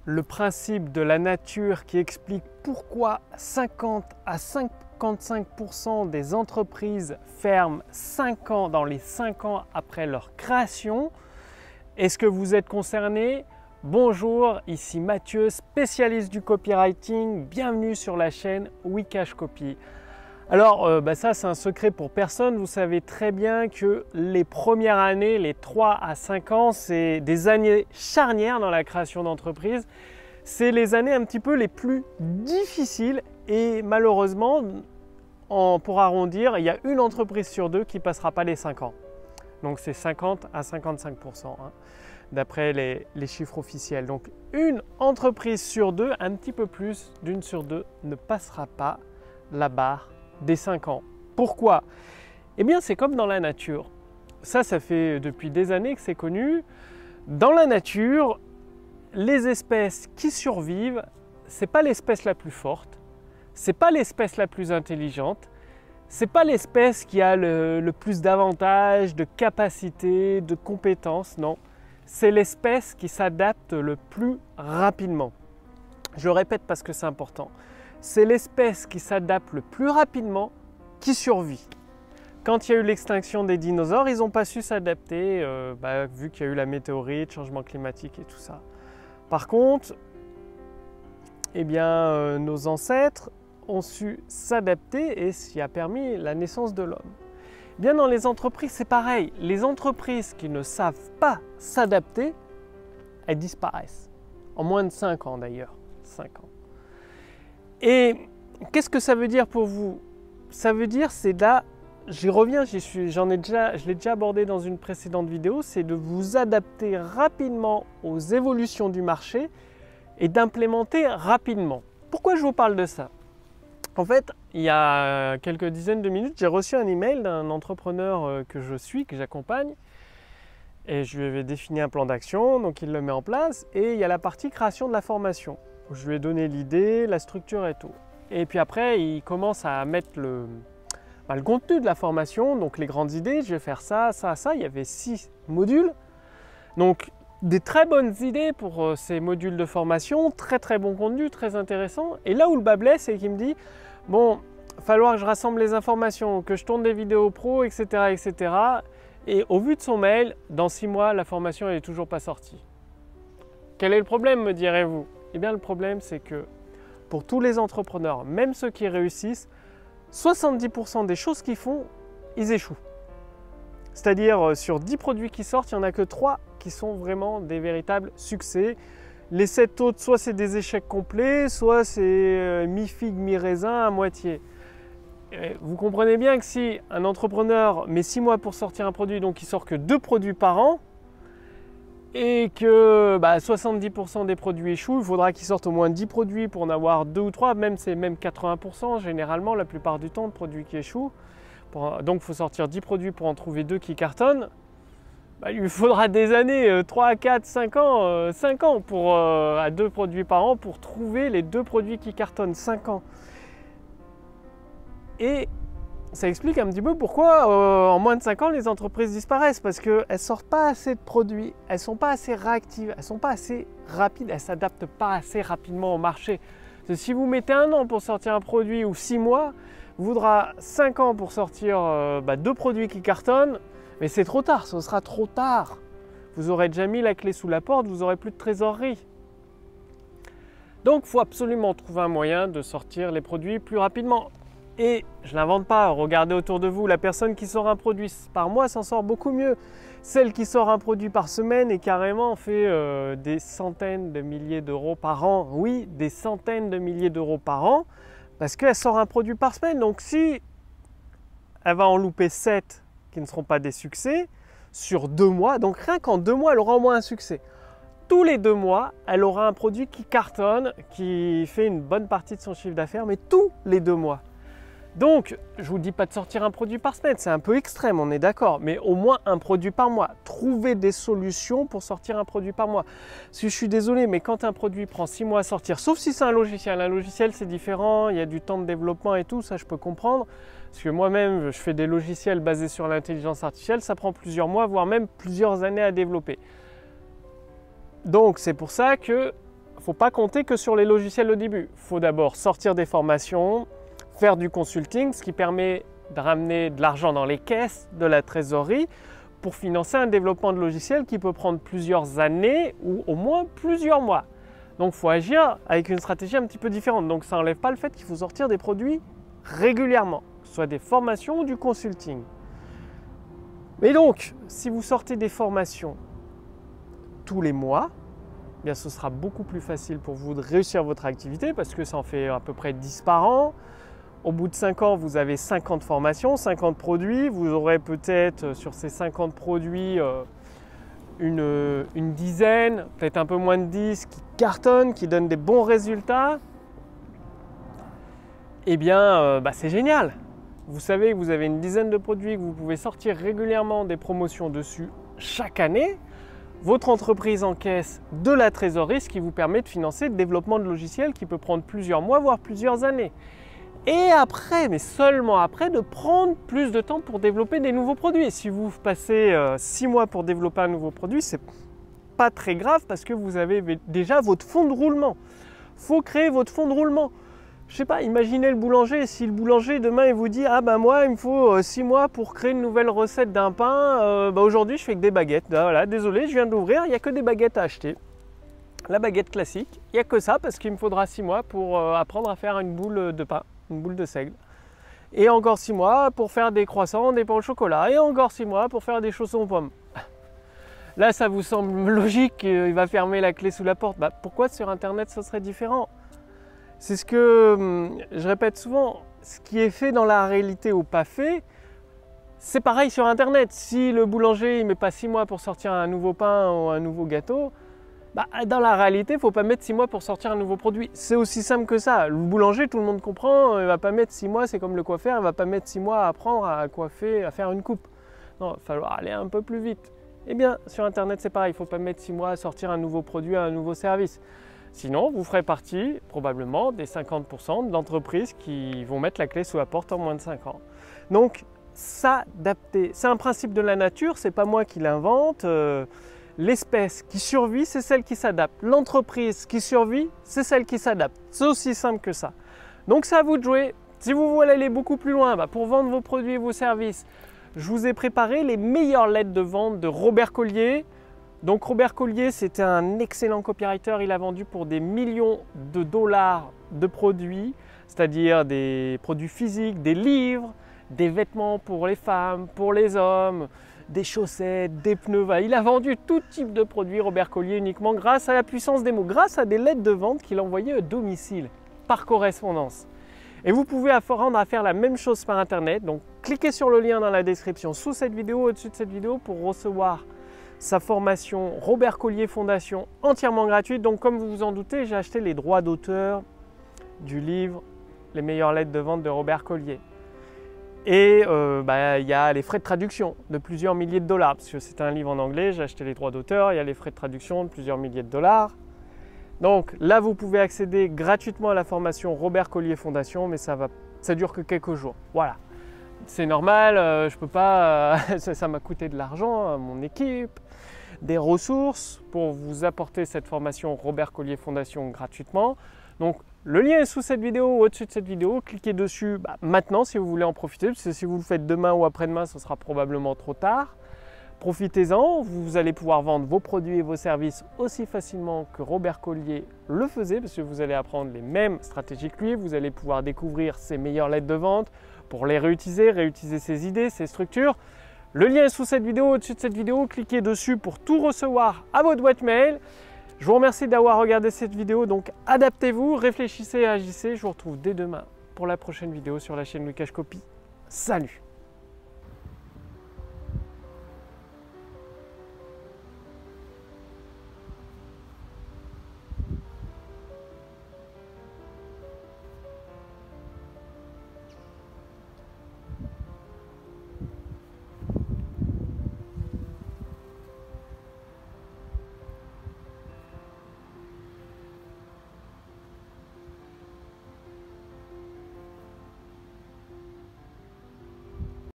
le principe de la nature qui explique pourquoi 50 à 55% des entreprises ferment 5 ans dans les 5 ans après leur création. Est-ce que vous êtes concerné? Bonjour, ici Mathieu, spécialiste du copywriting. Bienvenue sur la chaîne Wikash Copy. Alors, ça c'est un secret pour personne. Vous savez très bien que les premières années, les 3 à 5 ans, c'est des années charnières dans la création d'entreprise. C'est les années un petit peu les plus difficiles et malheureusement, pour arrondir, il y a une entreprise sur deux qui ne passera pas les 5 ans. Donc c'est 50 à 55%, hein, d'après les chiffres officiels. Donc une entreprise sur deux, un petit peu plus d'une sur deux, ne passera pas la barre des 5 ans. Pourquoi? Eh bien c'est comme dans la nature. Ça fait depuis des années que c'est connu. Dans la nature, les espèces qui survivent, ce n'est pas l'espèce la plus forte, ce n'est pas l'espèce la plus intelligente, ce n'est pas l'espèce qui a le plus d'avantages, de capacités, de compétences, non. C'est l'espèce qui s'adapte le plus rapidement. Je le répète parce que c'est important. C'est l'espèce qui s'adapte le plus rapidement qui survit. Quand il y a eu l'extinction des dinosaures, ils n'ont pas su s'adapter, vu qu'il y a eu la météorite, changement climatique et tout ça. Par contre, nos ancêtres ont su s'adapter et ce qui a permis la naissance de l'homme. Bien dans les entreprises, c'est pareil. Les entreprises qui ne savent pas s'adapter, elles disparaissent. En moins de 5 ans d'ailleurs. 5 ans. Et qu'est-ce que ça veut dire pour vous? Ça veut dire, c'est là, j'y reviens, je l'ai déjà abordé dans une précédente vidéo, c'est de vous adapter rapidement aux évolutions du marché et d'implémenter rapidement. Pourquoi je vous parle de ça? En fait, il y a quelques dizaines de minutes, j'ai reçu un email d'un entrepreneur que je suis, que j'accompagne, et je lui avais défini un plan d'action, donc il le met en place, et il y a la partie création de la formation, où je lui ai donné l'idée, la structure et tout. Et puis après, il commence à mettre le contenu de la formation, donc les grandes idées, je vais faire ça, ça, ça, il y avait 6 modules, donc des très bonnes idées pour ces modules de formation, très très bon contenu, très intéressant. Et là où le bas blesse, c'est qu'il me dit, bon, il va falloir que je rassemble les informations, que je tourne des vidéos pro, etc., etc. Et au vu de son mail, dans 6 mois, la formation n'est toujours pas sortie. Quel est le problème, me direz-vous? Eh bien, le problème, c'est que pour tous les entrepreneurs, même ceux qui réussissent, 70% des choses qu'ils font, ils échouent. C'est-à-dire, sur 10 produits qui sortent, il n'y en a que 3 qui sont vraiment des véritables succès. Les 7 autres, soit c'est des échecs complets, soit c'est mi-figue, mi-raisin, à moitié. Vous comprenez bien que si un entrepreneur met 6 mois pour sortir un produit, donc il sort que 2 produits par an, et que 70% des produits échouent, il faudra qu'il sorte au moins 10 produits pour en avoir 2 ou 3, c'est même 80% généralement, la plupart du temps, de produits qui échouent. Donc il faut sortir 10 produits pour en trouver 2 qui cartonnent. Il lui faudra des années, 3, 4, 5 ans, 5 ans à 2 produits par an pour trouver les 2 produits qui cartonnent, 5 ans. Et ça explique un petit peu pourquoi en moins de 5 ans les entreprises disparaissent, parce qu'elles ne sortent pas assez de produits, elles ne sont pas assez réactives, elles ne sont pas assez rapides, elles ne s'adaptent pas assez rapidement au marché. Parce que si vous mettez 1 an pour sortir un produit ou 6 mois, il faudra 5 ans pour sortir 2 produits qui cartonnent, mais c'est trop tard, ce sera trop tard. Vous aurez déjà mis la clé sous la porte, vous n'aurez plus de trésorerie. Donc il faut absolument trouver un moyen de sortir les produits plus rapidement. Et je ne l'invente pas, regardez autour de vous, la personne qui sort un produit par mois s'en sort beaucoup mieux. Celle qui sort un produit par semaine et carrément fait des centaines de milliers d'euros par an. Oui, des centaines de milliers d'euros par an, parce qu'elle sort un produit par semaine. Donc si elle va en louper 7 qui ne seront pas des succès, sur 2 mois, donc rien qu'en 2 mois, elle aura au moins un succès. Tous les 2 mois, elle aura un produit qui cartonne, qui fait une bonne partie de son chiffre d'affaires, mais tous les 2 mois. Donc, je ne vous dis pas de sortir un produit par semaine, c'est un peu extrême, on est d'accord, mais au moins un produit par mois. Trouvez des solutions pour sortir un produit par mois. Si je suis désolé, mais quand un produit prend 6 mois à sortir, sauf si c'est un logiciel c'est différent, il y a du temps de développement et tout, ça je peux comprendre. Parce que moi-même, je fais des logiciels basés sur l'intelligence artificielle, ça prend plusieurs mois, voire même plusieurs années à développer. Donc, c'est pour ça que ne faut pas compter que sur les logiciels au début. Il faut d'abord sortir des formations, faire du consulting, ce qui permet de ramener de l'argent dans les caisses de la trésorerie pour financer un développement de logiciel qui peut prendre plusieurs années ou au moins plusieurs mois. Donc il faut agir avec une stratégie un petit peu différente. Donc ça n'enlève pas le fait qu'il faut sortir des produits régulièrement, que ce soit des formations ou du consulting. Mais donc, si vous sortez des formations tous les mois, eh bien ce sera beaucoup plus facile pour vous de réussir votre activité parce que ça en fait à peu près 10 par an. Au bout de 5 ans, vous avez 50 formations, 50 produits. Vous aurez peut-être sur ces 50 produits une dizaine, peut-être un peu moins de 10 qui cartonnent, qui donnent des bons résultats. Eh bien, c'est génial. Vous savez que vous avez une dizaine de produits, que vous pouvez sortir régulièrement des promotions dessus chaque année. Votre entreprise encaisse de la trésorerie, ce qui vous permet de financer le développement de logiciels qui peut prendre plusieurs mois, voire plusieurs années. Et après, mais seulement après, de prendre plus de temps pour développer des nouveaux produits. Si vous passez 6 mois pour développer un nouveau produit, c'est pas très grave parce que vous avez déjà votre fond de roulement. Il faut créer votre fond de roulement. Je sais pas, imaginez le boulanger. Si le boulanger demain il vous dit « Ah ben moi il me faut 6 mois pour créer une nouvelle recette d'un pain, aujourd'hui je fais que des baguettes. Ah, voilà, désolé, je viens d'ouvrir, il n'y a que des baguettes à acheter. » La baguette classique, il n'y a que ça parce qu'il me faudra 6 mois pour apprendre à faire une boule de pain. Une boule de seigle. Et encore 6 mois pour faire des croissants, des pains au chocolat. Et encore 6 mois pour faire des chaussons aux pommes. Là, ça vous semble logique, il va fermer la clé sous la porte. Pourquoi sur Internet, ce serait différent? C'est ce que je répète souvent. Ce qui est fait dans la réalité ou pas fait, c'est pareil sur Internet. Si le boulanger ne met pas 6 mois pour sortir un nouveau pain ou un nouveau gâteau, dans la réalité, il ne faut pas mettre 6 mois pour sortir un nouveau produit. C'est aussi simple que ça. Le boulanger, tout le monde comprend, il ne va pas mettre 6 mois, c'est comme le coiffeur, il ne va pas mettre 6 mois à apprendre à coiffer, à faire une coupe. Non, il va falloir aller un peu plus vite. Eh bien, sur Internet, c'est pareil, il ne faut pas mettre 6 mois à sortir un nouveau produit, un nouveau service. Sinon, vous ferez partie, probablement, des 50% de l'entreprise qui vont mettre la clé sous la porte en moins de 5 ans. Donc, s'adapter, c'est un principe de la nature, c'est pas moi qui l'invente. L'espèce qui survit, c'est celle qui s'adapte. L'entreprise qui survit, c'est celle qui s'adapte. C'est aussi simple que ça. Donc c'est à vous de jouer. Si vous voulez aller beaucoup plus loin, pour vendre vos produits et vos services, je vous ai préparé les meilleures lettres de vente de Robert Collier. Donc Robert Collier, c'était un excellent copywriter. Il a vendu pour des millions de dollars de produits, c'est-à-dire des produits physiques, des livres, des vêtements pour les femmes, pour les hommes, des chaussettes, des pneus. Il a vendu tout type de produits, Robert Collier, uniquement grâce à la puissance des mots, grâce à des lettres de vente qu'il envoyait à domicile, par correspondance. Et vous pouvez apprendre à faire la même chose par Internet. Donc, cliquez sur le lien dans la description sous cette vidéo, au-dessus de cette vidéo, pour recevoir sa formation Robert Collier Fondation entièrement gratuite. Donc, comme vous vous en doutez, j'ai acheté les droits d'auteur du livre Les meilleures lettres de vente de Robert Collier. Et il y a les frais de traduction de plusieurs milliers de dollars, parce que c'est un livre en anglais, j'ai acheté les droits d'auteur, il y a les frais de traduction de plusieurs milliers de dollars. Donc là, vous pouvez accéder gratuitement à la formation Robert Collier Fondation, mais ça dure que quelques jours. Voilà, c'est normal, je peux pas, ça m'a coûté de l'argent, à mon équipe, des ressources pour vous apporter cette formation Robert Collier Fondation gratuitement. Donc, le lien est sous cette vidéo ou au-dessus de cette vidéo. Cliquez dessus maintenant si vous voulez en profiter, parce que si vous le faites demain ou après-demain, ce sera probablement trop tard. Profitez-en, vous allez pouvoir vendre vos produits et vos services aussi facilement que Robert Collier le faisait, parce que vous allez apprendre les mêmes stratégies que lui. Vous allez pouvoir découvrir ses meilleures lettres de vente pour les réutiliser ses idées, ses structures. Le lien est sous cette vidéo, au-dessus de cette vidéo. Cliquez dessus pour tout recevoir à votre boîte mail. Je vous remercie d'avoir regardé cette vidéo, donc adaptez-vous, réfléchissez et agissez. Je vous retrouve dès demain pour la prochaine vidéo sur la chaîne Wikash Copy. Salut!